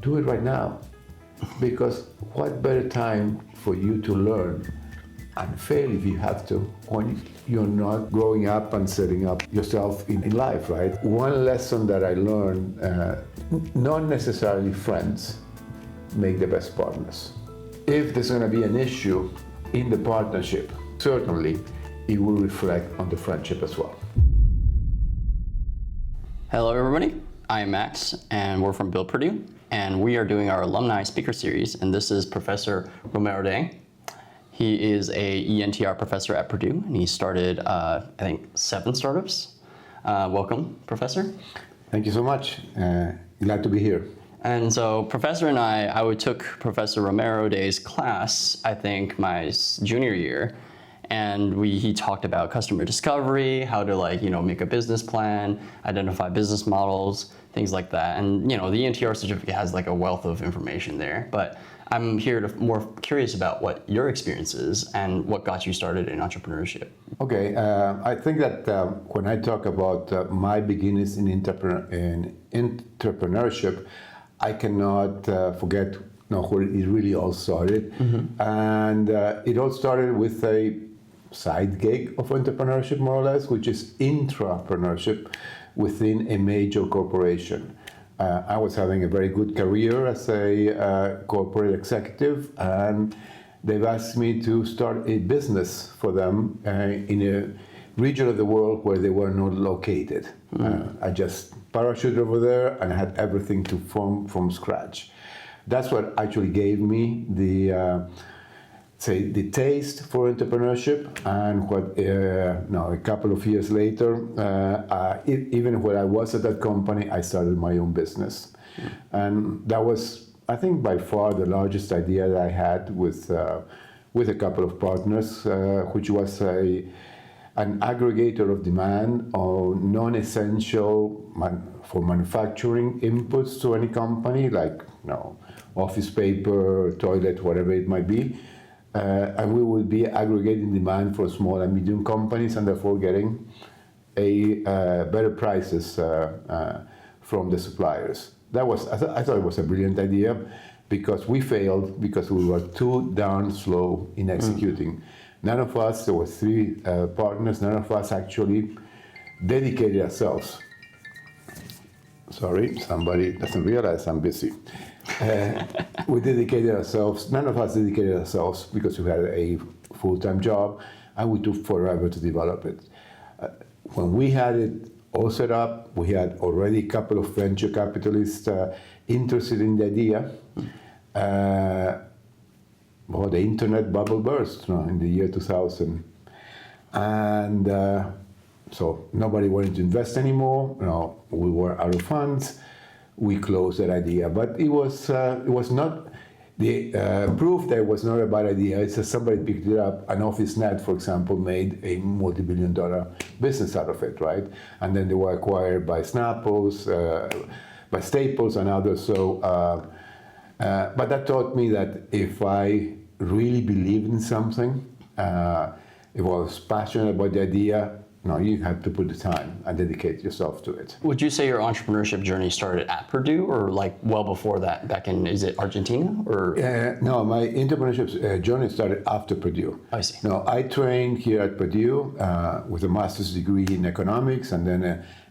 do it right now. Because what better time for you to learn and fail if you have to, when you're not growing up and setting up yourself in life, right? One lesson that I learned, not necessarily friends make the best partners. If there's going to be an issue in the partnership, certainly it will reflect on the friendship as well. Hello everybody, I'm Max and we're from BuildPurdue, and we are doing our alumni speaker series, and this is Professor Romero today. He is a ENTR professor at Purdue, and he started, I think, 7 startups. Welcome, Professor. Thank you so much. Glad to be here. And so Professor and I took Professor Romero Day's class, I think my junior year, and he talked about customer discovery, how to make a business plan, identify business models, things like that. And the ENTR certificate has a wealth of information there, but I'm here to more curious about what your experience is and what got you started in entrepreneurship. Okay, I think that when I talk about my beginnings in entrepreneurship, I cannot forget where it really all started. Mm-hmm. And it all started with a side gig of entrepreneurship, more or less, which is intrapreneurship within a major corporation. I was having a very good career as a corporate executive, and they've asked me to start a business for them in a region of the world where they were not located. Mm-hmm. I just parachuted over there and I had everything to form from scratch. That's what actually gave me the taste for entrepreneurship, and what a couple of years later, even when I was at that company, I started my own business. Mm. And that was, I think, by far the largest idea that I had with a couple of partners, which was an aggregator of demand on non-essential for manufacturing inputs to any company, like office paper, toilet, whatever it might be. And we would be aggregating demand for small and medium companies, and therefore getting better prices from the suppliers. I thought it was a brilliant idea, because we failed because we were too darn slow in executing. Mm. None of us, there were 3 partners, none of us actually dedicated ourselves. Sorry, somebody doesn't realize I'm busy. We dedicated ourselves, none of us dedicated ourselves, because we had a full-time job, and we took forever to develop it. When we had it all set up, we had already a couple of venture capitalists interested in the idea. The internet bubble burst in the year 2000. And so nobody wanted to invest anymore. We were out of funds. We closed that idea, but it was not the proof that it was not a bad idea. It's that somebody picked it up. An OfficeNet, for example, made a multi-billion-dollar business out of it, right? And then they were acquired by Snapples, by Staples, and others. So, but that taught me that if I really believed in something, if I was passionate about the idea, you have to put the time and dedicate yourself to it. Would you say your entrepreneurship journey started at Purdue, or well before that, back in, is it Argentina? Or? No, my entrepreneurship journey started after Purdue. I see. No, I trained here at Purdue with a master's degree in economics and then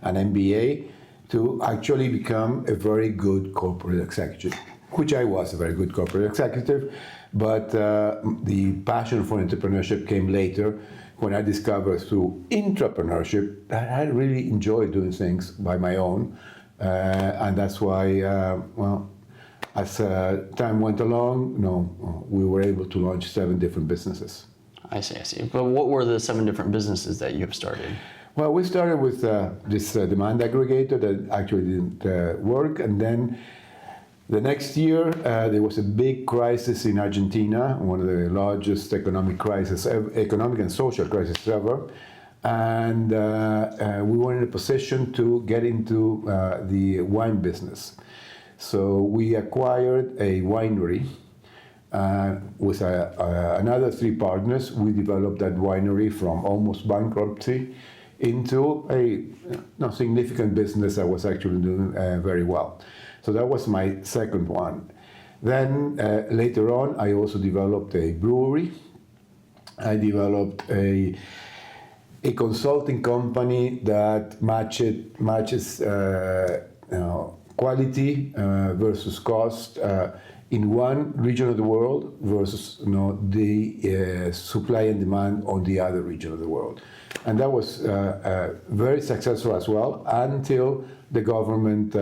an MBA to actually become a very good corporate executive, which I was a very good corporate executive, but the passion for entrepreneurship came later, when I discovered through intrapreneurship that I really enjoy doing things by my own. And that's why, as time went along, we were able to launch 7 different businesses. I see. But what were the 7 different businesses that you have started? Well, we started with this demand aggregator that actually didn't work. And then the next year, there was a big crisis in Argentina, one of the largest economic and social crises ever. And we were in a position to get into the wine business. So we acquired a winery with another 3 partners. We developed that winery from almost bankruptcy into a significant business that was actually doing very well. So that was my second one. Then later on, I also developed a brewery. I developed a consulting company that matches quality versus cost in one region of the world versus the supply and demand on the other region of the world. And that was very successful as well until the government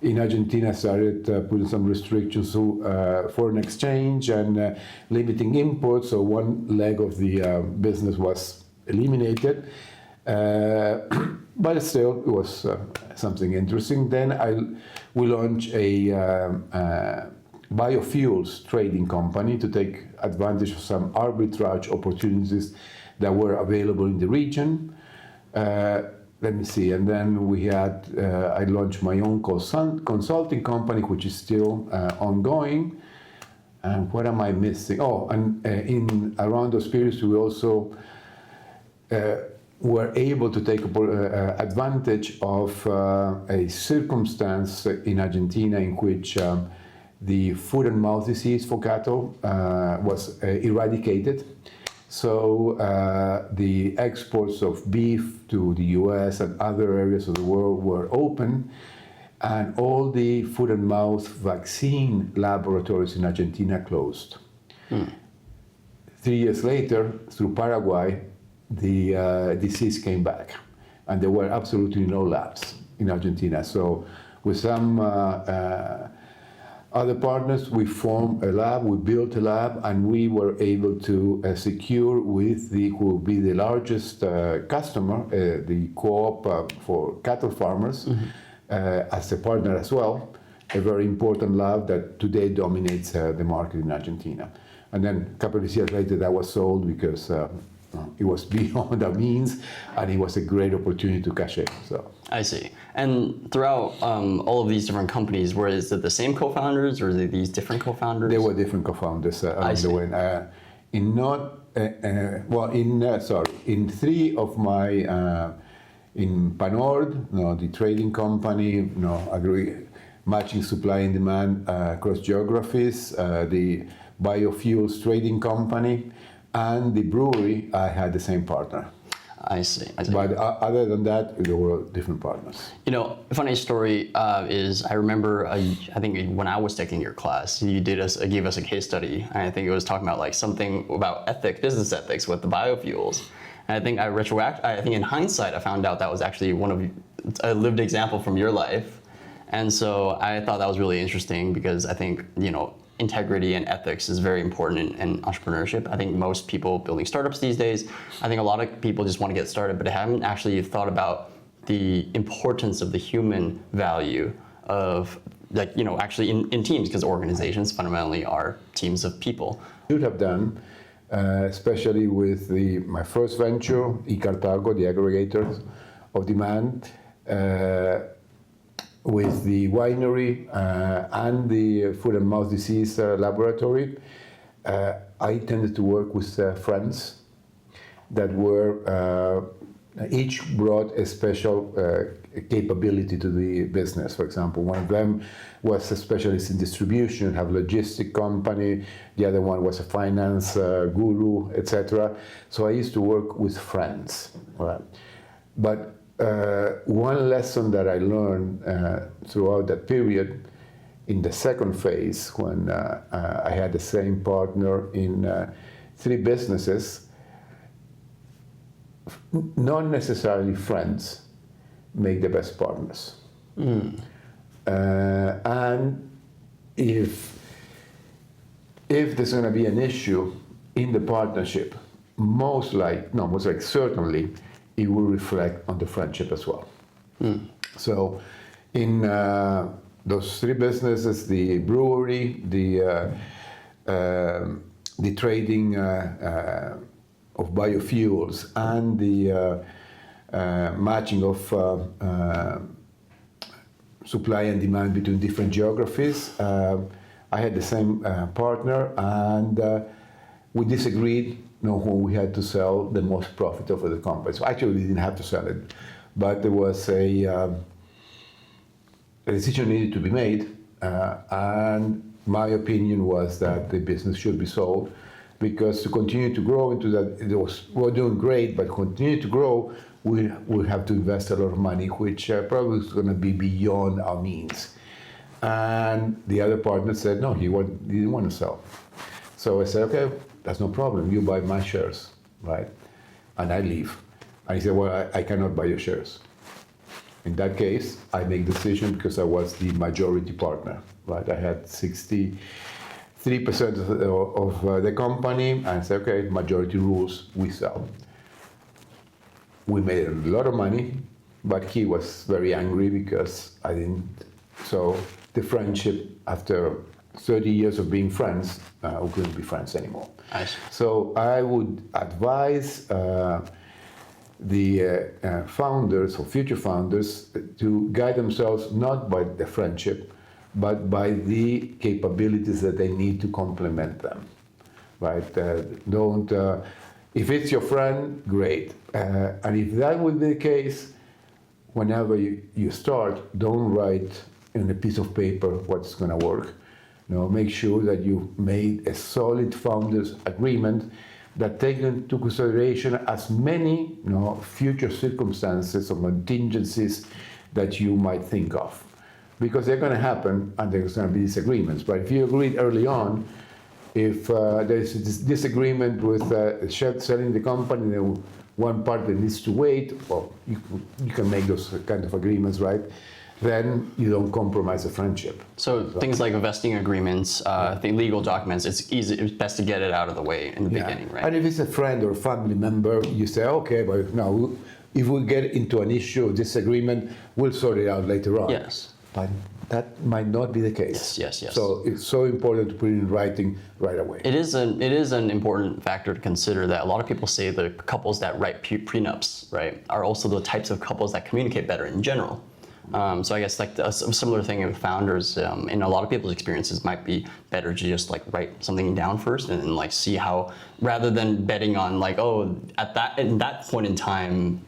in Argentina started putting some restrictions to foreign exchange and limiting imports. So one leg of the business was eliminated. But still, it was something interesting. Then we launched a biofuels trading company to take advantage of some arbitrage opportunities that were available in the region. Let me see, and then we had, I launched my own consulting company, which is still ongoing. And what am I missing? Oh, and around those periods, we also were able to take advantage of a circumstance in Argentina in which the foot and mouth disease for cattle was eradicated. So the exports of beef to the US and other areas of the world were open, and all the foot and mouth vaccine laboratories in Argentina closed. 3 years later, through Paraguay, the disease came back, and there were absolutely no labs in Argentina. So with some other partners, we formed a lab, we built a lab, and we were able to secure with who will be the largest customer, the co-op for cattle farmers, as a partner as well, a very important lab that today dominates the market in Argentina. And then a couple of years later, that was sold because it was beyond our means, and it was a great opportunity to cash in. So I see. And throughout all of these different companies, is it the same co-founders, or is it these different co-founders? There were different co-founders along the way. In three of my, in Panord, the trading company, matching supply and demand across geographies, the biofuels trading company, and the brewery, I had the same partner. I see. But other than that, there were different partners. A funny story is I remember, I think when I was taking your class, you gave us a case study. And I think it was talking about something about business ethics with the biofuels. And I think in hindsight, I found out that was actually a lived example from your life. And so I thought that was really interesting because I think, integrity and ethics is very important in entrepreneurship. I think most people building startups these days, I think a lot of people just want to get started, but they haven't actually thought about the importance of the human value of, actually in teams, because organizations fundamentally are teams of people. Should have done, especially with my first venture, eCartago, the aggregators of demand, with the winery and the foot and mouth disease laboratory. I tended to work with friends that were each brought a special capability to the business. For example, one of them was a specialist in distribution, have a logistic company. The other one was a finance guru, etc. So I used to work with friends. Right? But one lesson that I learned throughout that period, in the second phase, when I had the same partner in 3 businesses, not necessarily friends make the best partners. And if there's going to be an issue in the partnership, most certainly, it will reflect on the friendship as well. So in those 3 businesses, the brewery, the trading of biofuels, and the matching of supply and demand between different geographies, I had the same partner, and we disagreed when we had to sell the most profitable for the company. So actually, we didn't have to sell it, but there was a decision needed to be made, And my opinion was that the business should be sold, because to continue to grow into that, we're doing great, but continue to grow, we have to invest a lot of money, which probably is going to be beyond our means. And the other partner said, no, he didn't want to sell. So I said, okay, that's no problem. You buy my shares, right? And I leave. And he said, well, I cannot buy your shares. In that case, I make the decision because I was the majority partner, right? I had 63% of the company, and I said, okay, majority rules, we sell. We made a lot of money, but he was very angry because I didn't. So the friendship, after 30 years of being friends, we couldn't be friends anymore. Nice. So I would advise the founders or future founders to guide themselves not by the friendship, but by the capabilities that they need to complement them, right? If it's your friend, great. And if that would be the case, whenever you start, don't write in a piece of paper what's going to work. Make sure that you made a solid founders agreement that takes into consideration as many future circumstances or contingencies that you might think of. Because they're going to happen and there's going to be disagreements. But if you agreed early on, if there's this disagreement with selling the company, then one party needs to wait, well, you can make those kind of agreements, right? Then you don't compromise the friendship. So things like vesting agreements, the legal documents, it's best to get it out of the way in the beginning, right? And if it's a friend or a family member, you say, okay, but now if we get into an issue of disagreement, we'll sort it out later on. Yes. But that might not be the case. Yes. So it's so important to put it in writing right away. It is an important factor to consider that a lot of people say the couples that write prenups, right, are also the types of couples that communicate better in general. So I guess like a similar thing with founders, in a lot of people's experiences, might be better to just like write something down first and then like see how, rather than betting on like, oh, at that point in time,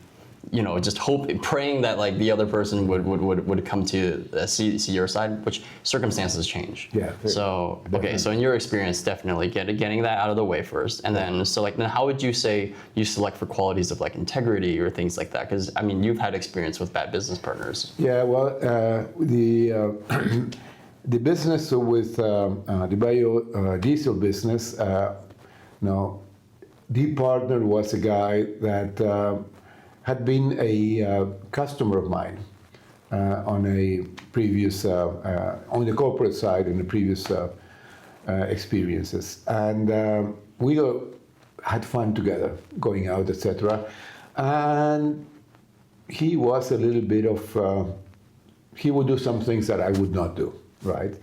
just praying that like the other person would come to see your side, which circumstances change. Yeah. So definitely. okay, so in your experience, definitely getting that out of the way first, and then then how would you say you select for qualities of like integrity or things like that? Because I mean, you've had experience with bad business partners. Yeah. Well, the business with the biodiesel business, the partner was a guy that had been a customer of mine on a previous, on the corporate side in the previous experiences. And we had fun together, going out, etc. And he was a little bit of, he would do some things that I would not do, right?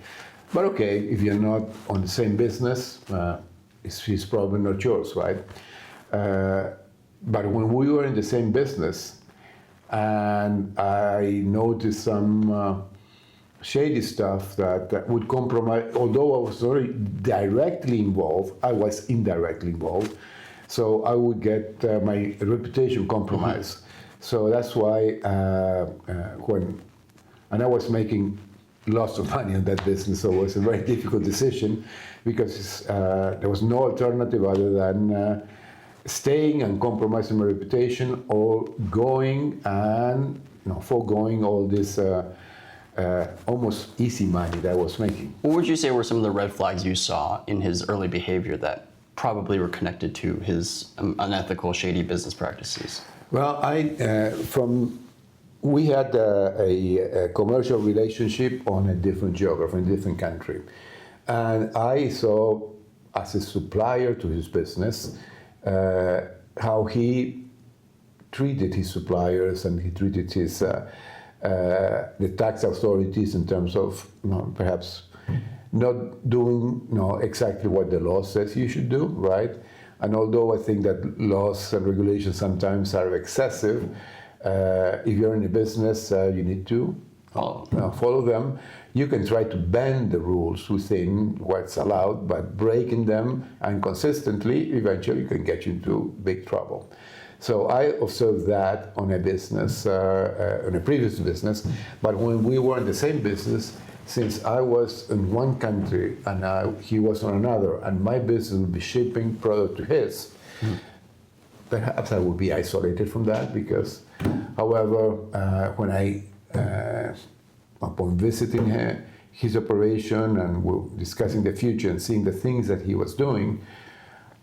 But okay, if you're not on the same business, it's his problem, not yours, right? But when we were in the same business, and I noticed some shady stuff that would compromise, although I was very directly involved, I was indirectly involved, so I would get my reputation compromised. Mm-hmm. So that's why and I was making lots of money on that business, so it was a very difficult decision because there was no alternative other than staying and compromising my reputation, or going and foregoing all this almost easy money that I was making. What would you say were some of the red flags you saw in his early behavior that probably were connected to his unethical, shady business practices? Well, we had a commercial relationship on a different geography, in a different country, and I saw as a supplier to his business how he treated his suppliers and he treated his the tax authorities in terms of perhaps not doing exactly what the law says you should do, right? And although I think that laws and regulations sometimes are excessive, if you're in a business, you need to follow them. You can try to bend the rules within what's allowed, but breaking them and consistently eventually can get you into big trouble. So I observed that on a business, on a previous business, but when we were in the same business, since I was in one country and he was on another, and my business would be shipping product to his, perhaps I would be isolated from that because, however, when upon visiting his operation and we're discussing the future and seeing the things that he was doing,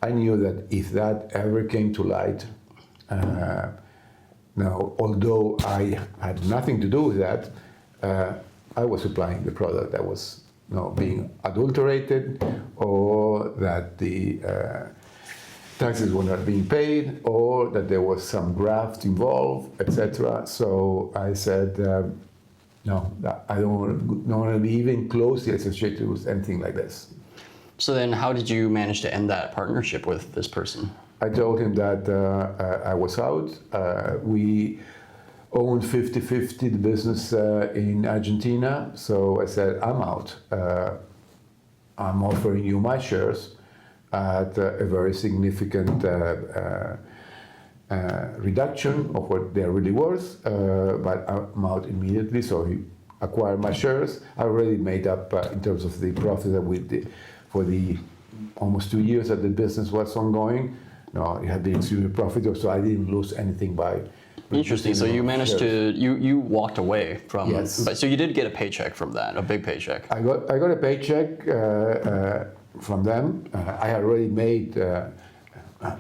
I knew that if that ever came to light, now, although I had nothing to do with that, I was supplying the product that was being adulterated, or that the taxes were not being paid, or that there was some graft involved, etc. So I said, no, I don't want to be even closely associated with anything like this. So then how did you manage to end that partnership with this person? I told him that I was out. We owned 50-50 the business in Argentina. So I said, I'm out. I'm offering you my shares at a very significant reduction of what they're really worth, but I'm out immediately. So he acquired my shares. I already made up in terms of the profit that we did for the almost 2 years that the business was ongoing. No, it had been extremely profitable, so I didn't lose anything by. Interesting. So you managed to you walked away from. Yes. But so you did get a paycheck from that, a big paycheck. I got a paycheck from them. I had already made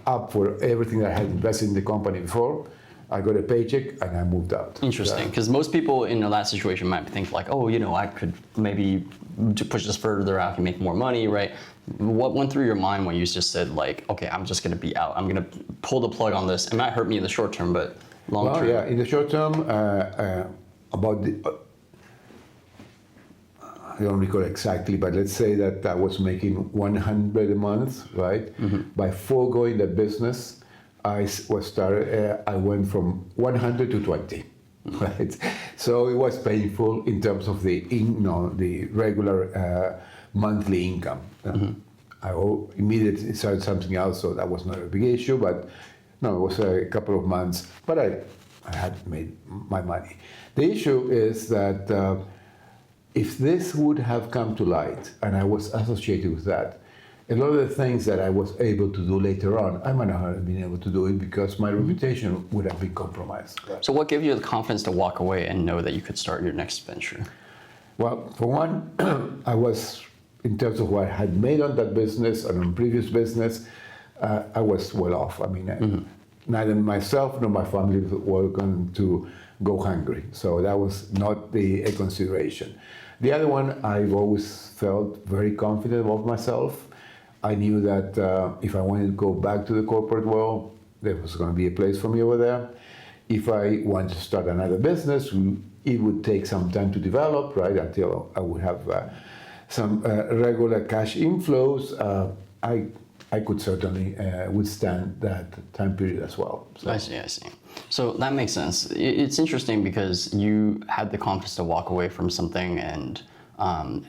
up for everything that I had invested in the company before. I got a paycheck and I moved out. Interesting, because most people in that situation might think like, oh, I could maybe to push this further out and make more money, right? What went through your mind when you just said like, okay, I'm just going to be out. I'm going to pull the plug on this. It might hurt me in the short term, but long term. Yeah, in the short term, about the. I don't recall exactly, but let's say that I was making 100 a month, right? Mm-hmm. By foregoing the business, I went from 100 to 20, right? So it was painful in terms of the regular monthly income. Mm-hmm. I immediately started something else, so that was not a big issue. But no, it was a couple of months. But I had made my money. The issue is that if this would have come to light, and I was associated with that, a lot of the things that I was able to do later on, I might not have been able to do it because my reputation would have been compromised. So what gave you the confidence to walk away and know that you could start your next venture? Well, for one, I was, in terms of what I had made on that business and on previous business, I was well off. I mean, neither myself nor my family were going to go hungry. So that was not a consideration. The other one, I've always felt very confident about myself. I knew that if I wanted to go back to the corporate world, there was going to be a place for me over there. If I wanted to start another business, it would take some time to develop, right, until I would have some regular cash inflows. I could certainly withstand that time period as well. So. I see. So that makes sense. It's interesting because you had the confidence to walk away from something and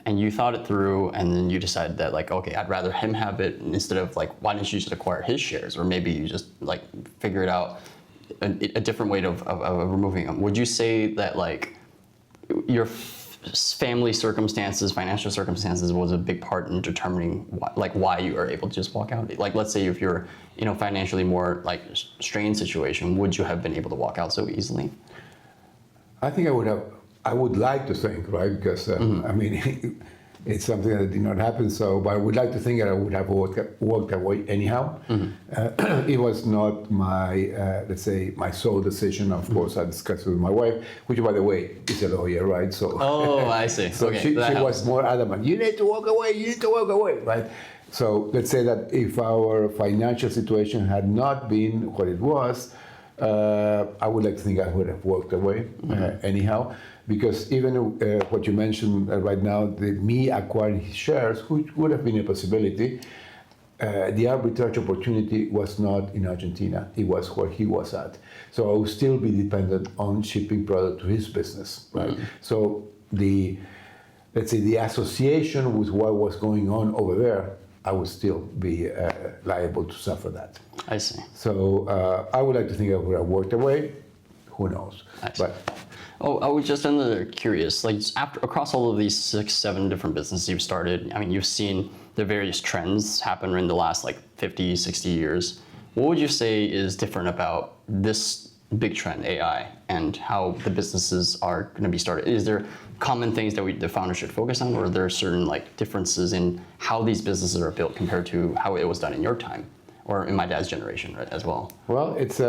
you thought it through, and then you decided that like, okay, I'd rather him have it instead of like, why didn't you just acquire his shares? Or maybe you just like figure it out a different way of removing them. Would you say that like your family circumstances, financial circumstances was a big part in determining why you are able to just walk out? Like, let's say if you're, financially more like strained situation, would you have been able to walk out so easily? I think I would have. I would like to think, right? Because I mean, it's something that did not happen. So, but I would like to think that I would have walked away anyhow. It was not my, let's say, my sole decision. Of course, I discussed it with my wife, which, by the way, is a lawyer, right? So. Oh, I see. So okay, she was more adamant. You need to walk away. You need to walk away, right? So let's say that if our financial situation had not been what it was, I would like to think I would have walked away anyhow. Because even what you mentioned right now, me acquiring his shares, which would have been a possibility, the arbitrage opportunity was not in Argentina. It was where he was at. So I would still be dependent on shipping product to his business, right? So let's say the association with what was going on over there, I would still be liable to suffer that. I see. So I would like to think I would have walked away. Who knows? I see. Oh, I was just curious, like after across all of these 6, 7 different businesses you've started, I mean, you've seen the various trends happen in the last like 50, 60 years. What would you say is different about this big trend, AI, and how the businesses are going to be started? Is there common things that the founders should focus on, or are there certain like differences in how these businesses are built compared to how it was done in your time, or in my dad's generation, right, as well? Well, that's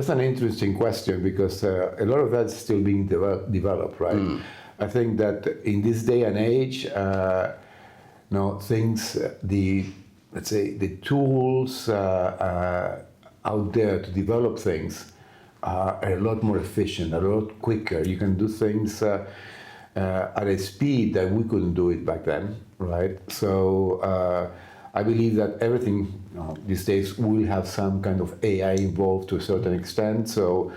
an interesting question because a lot of that's still being developed, right? I think that in this day and age, things, let's say, the tools out there to develop things are a lot more efficient, a lot quicker. You can do things at a speed that we couldn't do it back then, right? So I believe that everything these days will have some kind of AI involved to a certain extent. So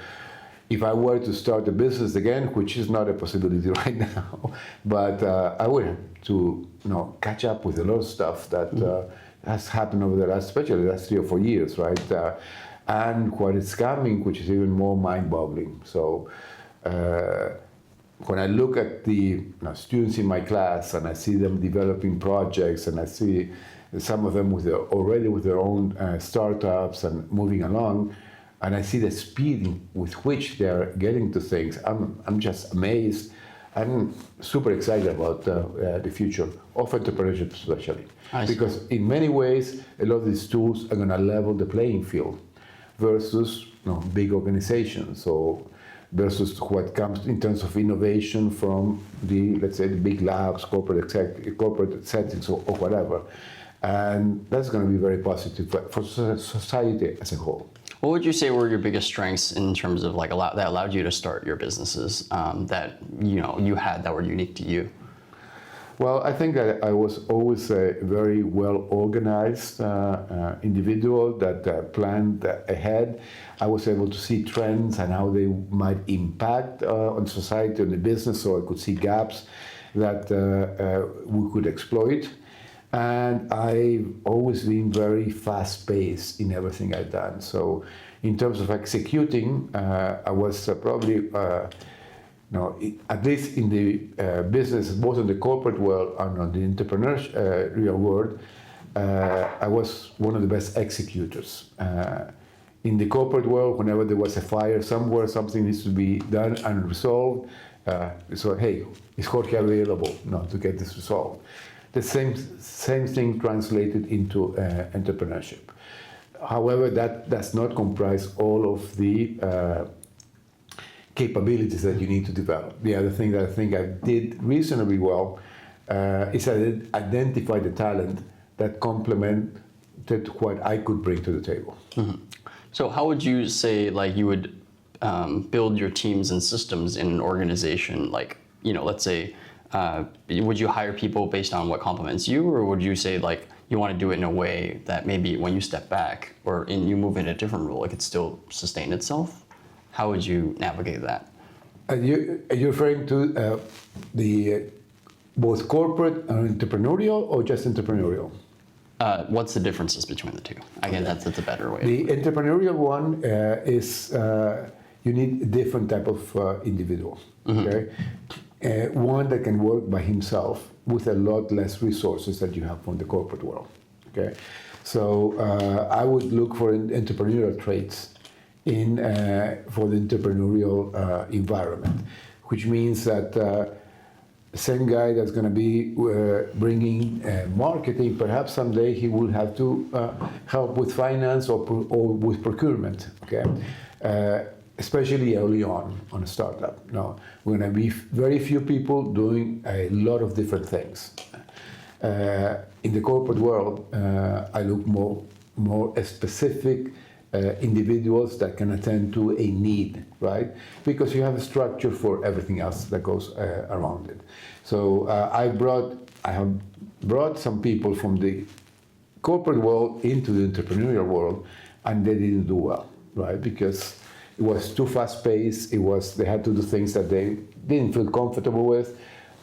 if I were to start a business again, which is not a possibility right now, but I would have to catch up with a lot of stuff that has happened over the last, especially the last 3 or 4 years, right? And what is coming, which is even more mind-boggling. So when I look at the students in my class and I see them developing projects and I see some of them already with their own startups and moving along, and I see the speed with which they're getting to things, I'm just amazed. I'm super excited about the future of entrepreneurship, especially. Because in many ways, a lot of these tools are going to level the playing field versus big organizations. So versus what comes in terms of innovation from let's say, the big labs, corporate settings, or whatever. And that's going to be very positive for society as a whole. What would you say were your biggest strengths in terms of that allowed you to start your businesses that you had that were unique to you? Well, I think that I was always a very well organized individual that planned ahead. I was able to see trends and how they might impact on society and the business, so I could see gaps that we could exploit. And I've always been very fast-paced in everything I've done. So in terms of executing, I was probably, at least in the business, both in the corporate world and on the entrepreneurial world, I was one of the best executors. In the corporate world, whenever there was a fire somewhere, something needs to be done and resolved, so hey, is Jorge available to get this resolved? The same thing translated into entrepreneurship. However, that does not comprise all of the capabilities that you need to develop. The other thing that I think I did reasonably well is I identify the talent that complemented what I could bring to the table. Mm-hmm. So how would you say you would build your teams and systems in an organization? Let's say, would you hire people based on what complements you, or would you say you want to do it in a way that maybe when you step back or you move in a different role, it could still sustain itself? How would you navigate that? Are you referring to the both corporate and entrepreneurial, or just entrepreneurial? What's the differences between the two? Again, that's a better way. The entrepreneurial one is you need a different type of individual. Mm-hmm. Okay. One that can work by himself with a lot less resources that you have from the corporate world. Okay, so I would look for entrepreneurial traits for the entrepreneurial environment, which means that the same guy that's going to be bringing marketing, perhaps someday he will have to help with finance or with procurement. Okay. Especially early on a startup. Now, we're going to be very few people doing a lot of different things. In the corporate world, I look more specific individuals that can attend to a need, right? Because you have a structure for everything else that goes around it. So I have brought some people from the corporate world into the entrepreneurial world, and they didn't do well, right? Because it was too fast-paced. They had to do things that they didn't feel comfortable with,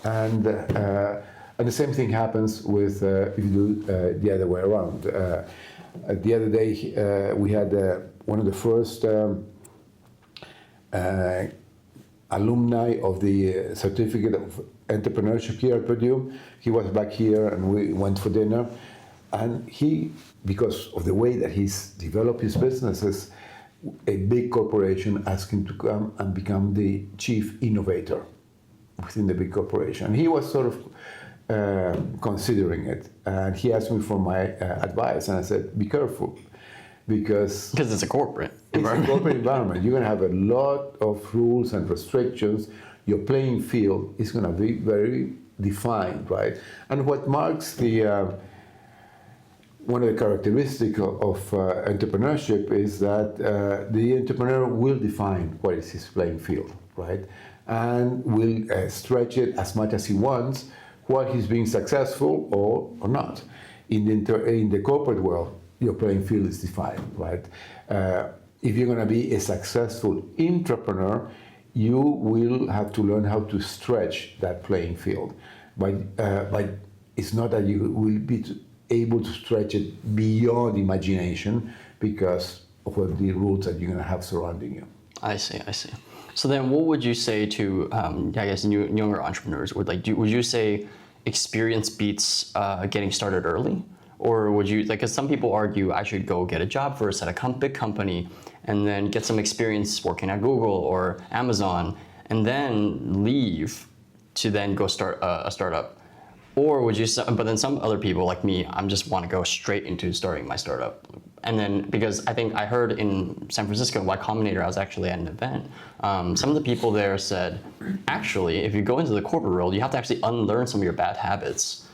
and the same thing happens with if you do the other way around. The other day we had one of the first alumni of the Certificate of Entrepreneurship here at Purdue. He was back here and we went for dinner. And he, because of the way that he's developed his businesses, a big corporation asked him to come and become the chief innovator within the big corporation. And he was sort of considering it. And he asked me for my advice. And I said, be careful. Because it's a corporate environment. It's a corporate environment. You're going to have a lot of rules and restrictions. Your playing field is going to be very defined, right? And what marks the one of the characteristics of entrepreneurship is that the entrepreneur will define what is his playing field, right? And will stretch it as much as he wants while he's being successful or not. In the corporate world, your playing field is defined, right? If you're going to be a successful entrepreneur, you will have to learn how to stretch that playing field. But it's not that you will be able to stretch it beyond imagination because of the rules that you're going to have surrounding you. I see. So then what would you say to, I guess, younger entrepreneurs? Would you say experience beats getting started early? Or would you, because some people argue I should go get a job first at a big company and then get some experience working at Google or Amazon and then leave to then go start a startup. Or would you, but then some other people like me, I just want to go straight into starting my startup. And then, because I think I heard in San Francisco, Y Combinator, I was actually at an event, some of the people there said, actually, if you go into the corporate world, you have to actually unlearn some of your bad habits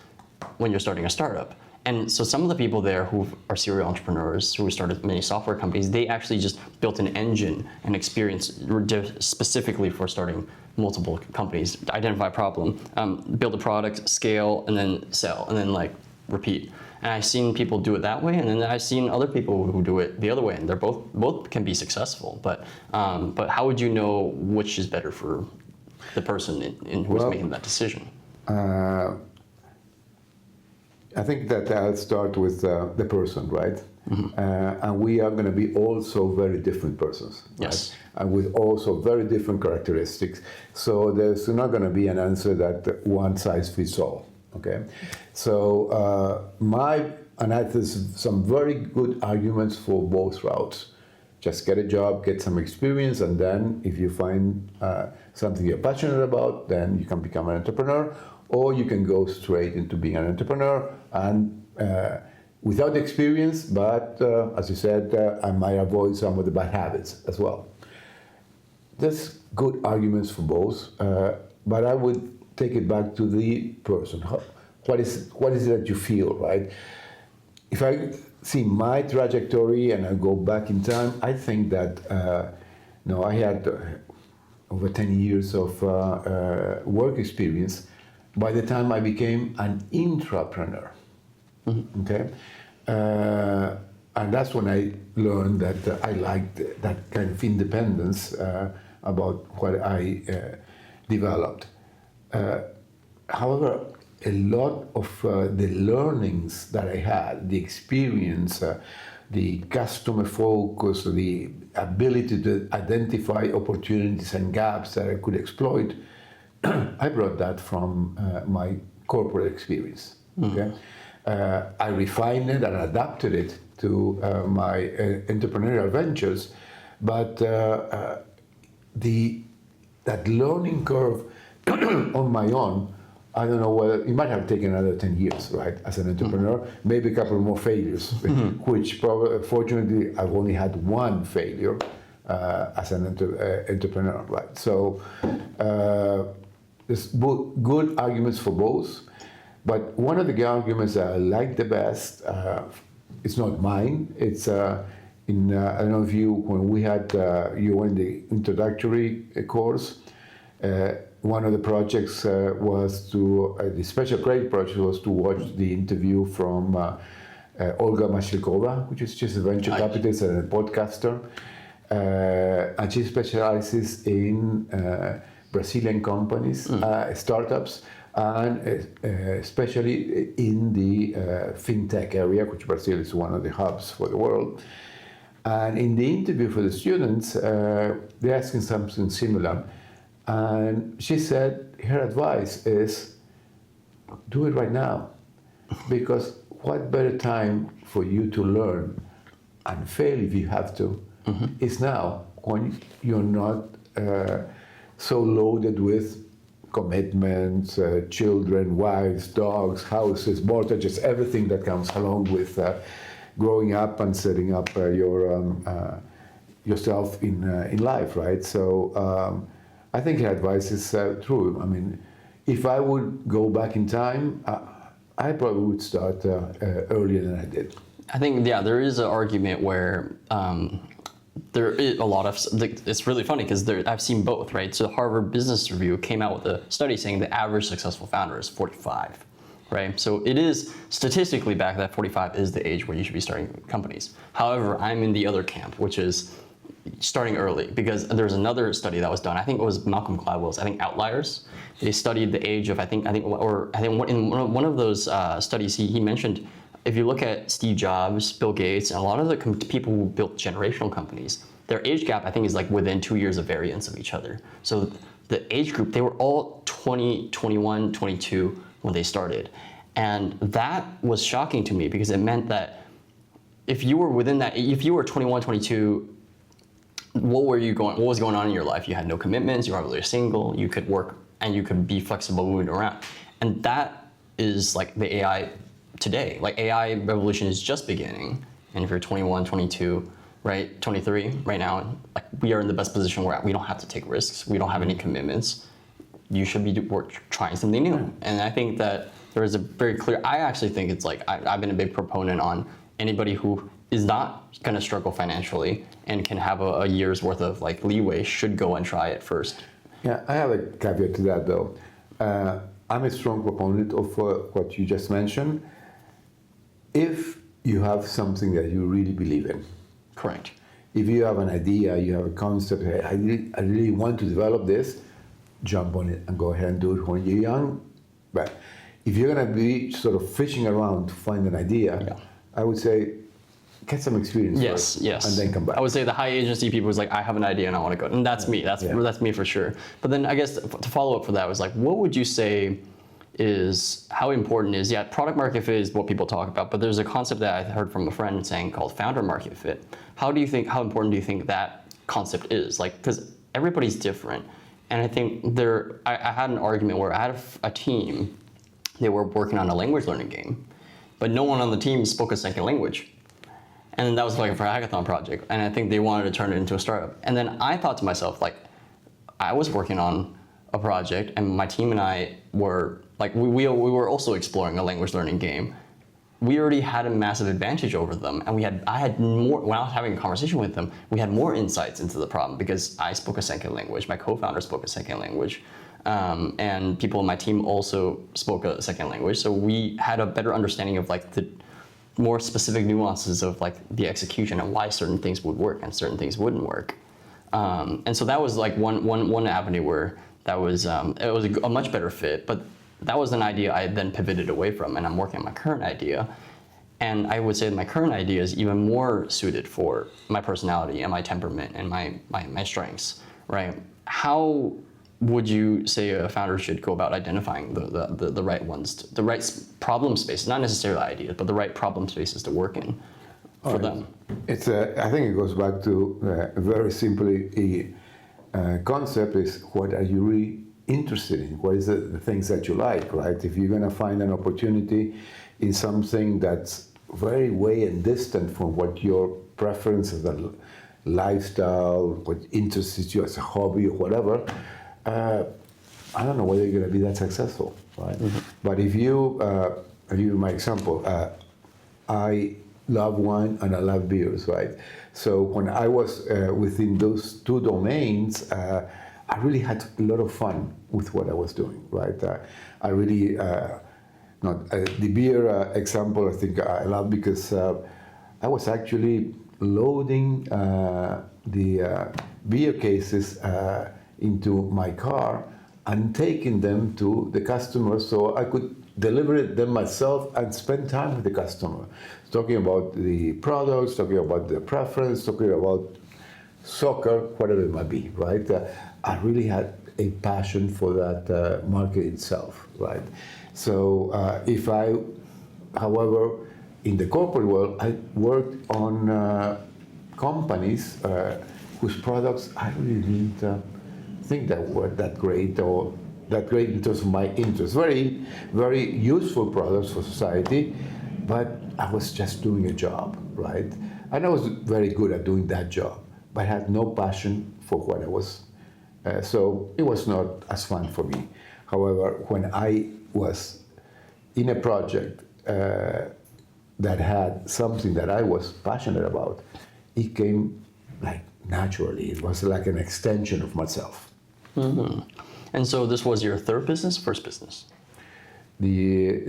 when you're starting a startup. And so some of the people there who are serial entrepreneurs, who started many software companies, they actually just built an engine and experience specifically for starting multiple companies, identify a problem, build a product, scale, and then sell, and then like repeat. And I've seen people do it that way, and then I've seen other people who do it the other way, and they're both can be successful. But how would you know which is better for the person who's making that decision? I think that I'll start with the person, right? Mm-hmm. And we are going to be also very different persons. Yes. Right? And with also very different characteristics. So there's not going to be an answer that one size fits all. Okay. So and I think some very good arguments for both routes. Just get a job, get some experience, and then if you find something you're passionate about, then you can become an entrepreneur. Or you can go straight into being an entrepreneur and without experience, but as you said, I might avoid some of the bad habits as well. There's good arguments for both, but I would take it back to the person. What is it that you feel, right? If I see my trajectory and I go back in time, I think that I had over 10 years of work experience by the time I became an intrapreneur. Mm-hmm. Okay, and that's when I learned that I liked that kind of independence about what I developed. However, a lot of the learnings that I had, the experience, the customer focus, the ability to identify opportunities and gaps that I could exploit, I brought that from my corporate experience. Okay? I refined it and adapted it to my entrepreneurial ventures, but that learning curve on my own, I don't know whether it might have taken another 10 years, right? As an entrepreneur, maybe a couple more failures, which fortunately I've only had one failure as an entrepreneur, right? So there's good arguments for both, but one of the arguments that I like the best, it's not mine. It's I don't know if when we had you were in the introductory course. One of the projects was the special credit project was to watch the interview from Olga Mashilkova, which is just a venture capitalist and a podcaster. And she specializes in Brazilian companies, startups, and especially in the fintech area, which Brazil is one of the hubs for the world. And in the interview for the students, they're asking something similar. And she said her advice is do it right now. Because what better time for you to learn and fail if you have to is now, when you're not so loaded with commitments, children, wives, dogs, houses, mortgages, everything that comes along with growing up and setting up yourself in life, right? So I think her advice is true. I mean, if I would go back in time, I probably would start earlier than I did. I think, yeah, there is an argument where there is a lot of, it's really funny because I've seen both, right? So the Harvard Business Review came out with a study saying the average successful founder is 45, right? So it is statistically back that 45 is the age where you should be starting companies. However, I'm in the other camp, which is starting early, because there's another study that was done. I think it was Malcolm Gladwell's, Outliers. They studied the age of, I think in one of those studies, he mentioned, if you look at Steve Jobs, Bill Gates, and a lot of the people who built generational companies, their age gap, I think, is like within 2 years of variance of each other. So the age group, they were all 20, 21, 22 when they started. And that was shocking to me, because it meant that if you were within that, if you were 21, 22, what was going on in your life? You had no commitments, you were really single, you could work, and you could be flexible moving around. And that is like the AI today. Like, AI revolution is just beginning. And if you're 21, 22, right, 23 right now, like, we are in the best position we're at. We don't have to take risks. We don't have any commitments. You should be trying something new. And I think that there is a very clear, I actually think it's like, I've been a big proponent on anybody who is not going to struggle financially and can have a year's worth of like leeway should go and try it first. Yeah, I have a caveat to that though. I'm a strong proponent of what you just mentioned. If you have something that you really believe in. Correct. If you have an idea, you have a concept, hey, I really want to develop this, jump on it and go ahead and do it when you're young. But if you're going to be sort of fishing around to find an idea, I would say get some experience first, and then come back. I would say the high agency people was like, I have an idea and I want to go. And that's me. That's me for sure. But then I guess to follow up for that was like, what would you say is how important is, product market fit is what people talk about, but there's a concept that I heard from a friend saying called founder market fit. How important do you think that concept is? Like, because everybody's different. And I think I had an argument where I had a team, they were working on a language learning game, but no one on the team spoke a second language. And then that was like for a hackathon project. And I think they wanted to turn it into a startup. And then I thought to myself, like, I was working on a project and my team and I were like, we were also exploring a language learning game. We already had a massive advantage over them. And I had more, when I was having a conversation with them, we had more insights into the problem because I spoke a second language. My co-founder spoke a second language. And people in my team also spoke a second language. So we had a better understanding of like the more specific nuances of like the execution and why certain things would work and certain things wouldn't work. And so that was like one avenue where that was, it was a much better fit, but that was an idea I then pivoted away from, and I'm working on my current idea. And I would say that my current idea is even more suited for my personality and my temperament and my strengths, right? How would you say a founder should go about identifying the right ones, the right problem space, not necessarily ideas, but the right problem spaces to work in for them? It's I think it goes back to very simply a concept is, what are you really interested in? What is the things that you like, right? If you're going to find an opportunity in something that's very way and distant from what your preferences, the lifestyle, what interests you as a hobby or whatever, I don't know whether you're going to be that successful, right? Mm-hmm. But if you, I'll give you my example. I love wine and I love beers, right? So when I was within those two domains, I really had a lot of fun with what I was doing, right? I really, the beer example, I think I love because I was actually loading the beer cases into my car and taking them to the customer so I could deliver them myself and spend time with the customer. Talking about the products, talking about the preference, talking about soccer, whatever it might be, right? I really had a passion for that market itself, right? So if I, however, in the corporate world, I worked on companies whose products I really didn't think that were that great or that great in terms of my interest. Very, very useful products for society, but I was just doing a job, right? And I was very good at doing that job, but I had no passion for what I was. So it was not as fun for me. However, when I was in a project that had something that I was passionate about, it came like naturally. It was like an extension of myself. Mm-hmm. And so this was your third business, first business? The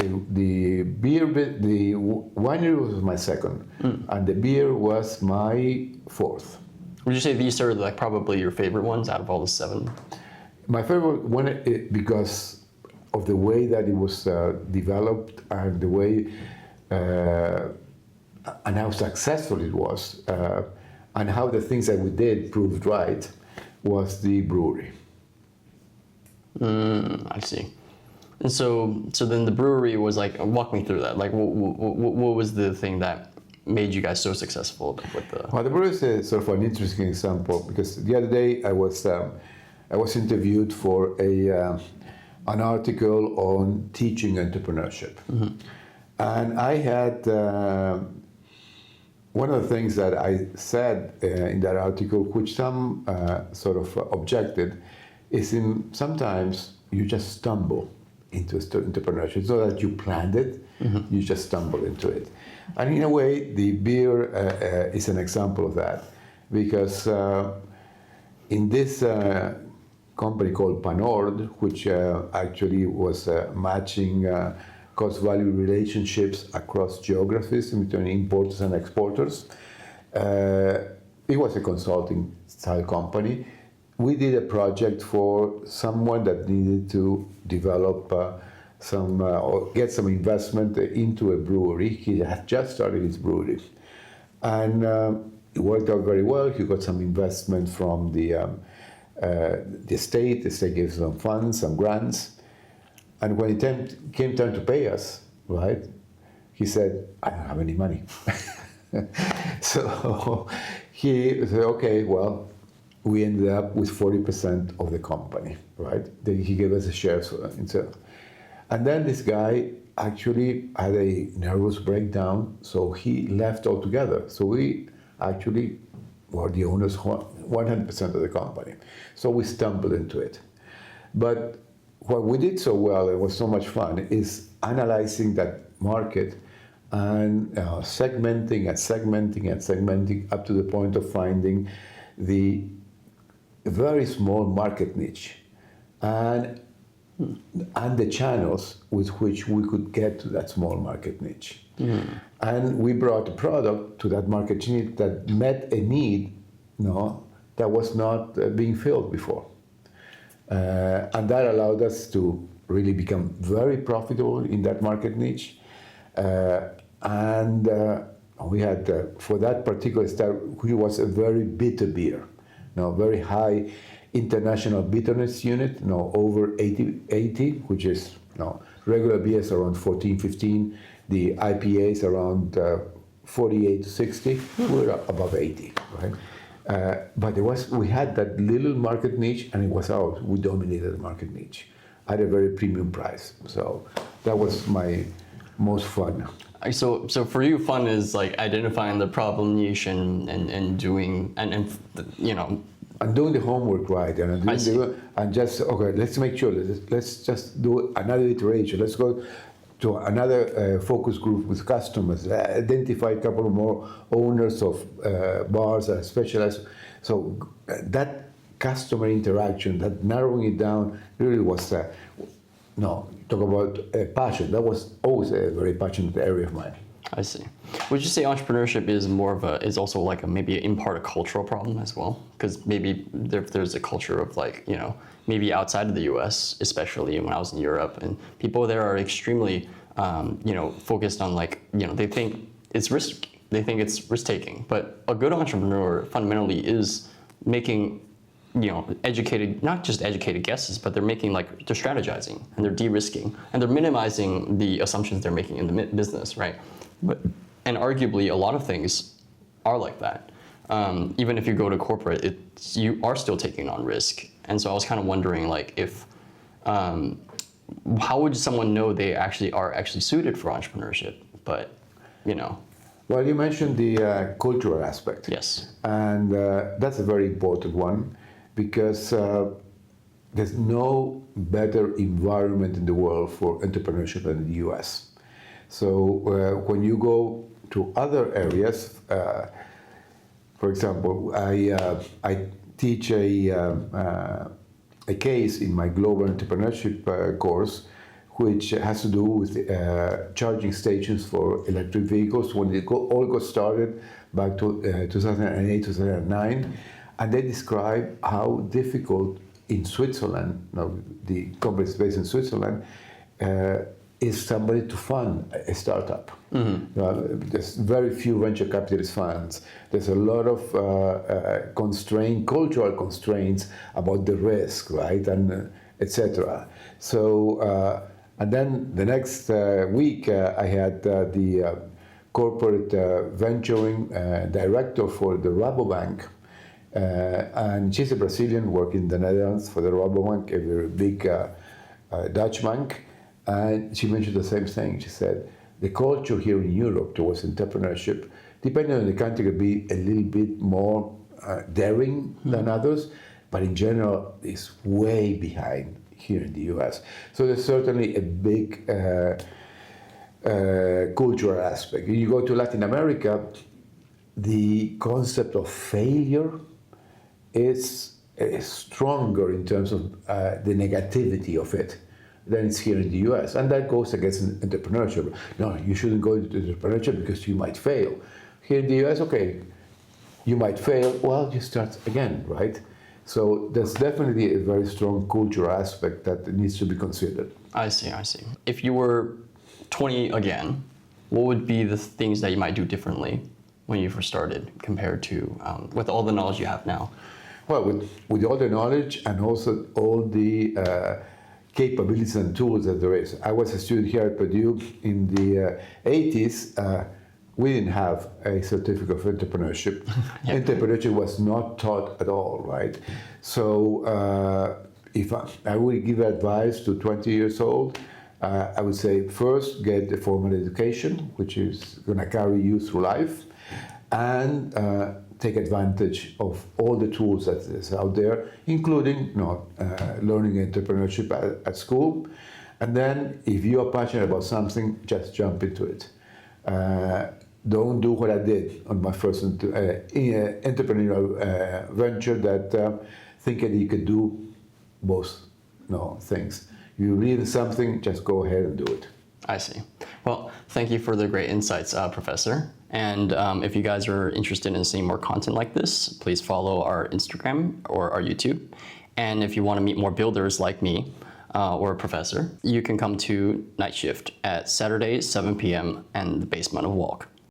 winery was my second, and the beer was my fourth. Would you say these are like probably your favorite ones out of all the 7? My favorite one, because of the way that it was developed and the way and how successful it was, and how the things that we did proved right, was the brewery. I see. And so then the brewery was like, walk me through that. Like, what was the thing that made you guys so successful with the? Well, the brewery is sort of an interesting example, because the other day I was interviewed for an article on teaching entrepreneurship, and I had one of the things that I said in that article, which some sort of objected, is sometimes you just stumble into entrepreneurship. It's not that you planned it, you just stumble into it. And in a way, the beer is an example of that, because in this company called Panord, which actually was matching cost-value relationships across geographies between importers and exporters, it was a consulting style company. We did a project for someone that needed to develop or get some investment into a brewery. He had just started his brewery, and it worked out very well. He got some investment from the state. The state gave some funds, some grants, and when it came time to pay us, right, he said, "I don't have any money." So he said, "Okay, well." We ended up with 40% of the company, right? Then he gave us a share himself. And then this guy actually had a nervous breakdown, so he left altogether. So we actually were the owners 100% of the company. So we stumbled into it. But what we did so well, it was so much fun, is analyzing that market and segmenting and segmenting and segmenting up to the point of finding the very small market niche and the channels with which we could get to that small market niche. And we brought a product to that market niche that met a need that was not being filled before. And that allowed us to really become very profitable in that market niche. And we had, for that particular style, which was a very bitter beer. Very high international bitterness unit, over 80, which is regular beers around 14, 15, the IPAs around 48 to 60, we're above 80, right? But we had that little market niche, and it was ours. We dominated the market niche at a very premium price. So that was my most fun. So for you, fun is like identifying the problem niche and doing and I'm doing the homework right, and just okay. Let's make sure. Let's just do another iteration. Let's go to another focus group with customers. Identify a couple of more owners of bars that specialize. So that customer interaction, that narrowing it down, really was. Talk about passion. That was always a very passionate area of mine. I see. Would you say entrepreneurship is also like maybe in part a cultural problem as well? Because maybe there's a culture of like, maybe outside of the US, especially when I was in Europe, and people there are extremely, focused on like, they think it's risk taking, but a good entrepreneur fundamentally is making educated, not just educated guesses, but they're making they're strategizing and they're de-risking and they're minimizing the assumptions they're making in the business, right? And arguably, a lot of things are like that. Even if you go to corporate, you are still taking on risk. And so I was kind of wondering, if how would someone know they are actually suited for entrepreneurship? But Well, you mentioned the cultural aspect. Yes. And that's a very important one because there's no better environment in the world for entrepreneurship than the US. So when you go to other areas, for example, I teach a case in my global entrepreneurship course, which has to do with charging stations for electric vehicles when it all got started back to 2008, 2009. And they describe how difficult in Switzerland, the company is based in Switzerland, is somebody to fund a startup. Mm-hmm. There's very few venture capitalist funds. There's a lot of cultural constraints about the risk, right, and etc. So, and then the next week, I had the corporate venturing director for the Rabobank, and she's a Brazilian working in the Netherlands for the Rabobank, a very big Dutch bank. And she mentioned the same thing. She said, the culture here in Europe towards entrepreneurship, depending on the country, could be a little bit more daring than others, but in general, it's way behind here in the US. So there's certainly a big cultural aspect. You go to Latin America, the concept of failure is stronger in terms of the negativity of it than it's here in the US. And that goes against entrepreneurship. No, you shouldn't go into entrepreneurship because you might fail. Here in the US, okay, you might fail, well, you start again, right? So there's definitely a very strong cultural aspect that needs to be considered. I see. If you were 20 again, what would be the things that you might do differently when you first started compared to with all the knowledge you have now? Well, with all the knowledge and also all the capabilities and tools that there is. I was a student here at Purdue in the 80s. We didn't have a certificate of entrepreneurship. Yep. Entrepreneurship was not taught at all, right? So if I would give advice to 20 years old, I would say first get a formal education, which is going to carry you through life, and take advantage of all the tools that is out there, including learning entrepreneurship at school. And then if you are passionate about something, just jump into it. Don't do what I did on my first entrepreneurial venture, that thinking you could do both things. You read something, just go ahead and do it. I see. Well, thank you for the great insights, Professor. And if you guys are interested in seeing more content like this, please follow our Instagram or our YouTube. And if you want to meet more builders like me or a professor, you can come to Night Shift at Saturday, 7 p.m. in the basement of Walk.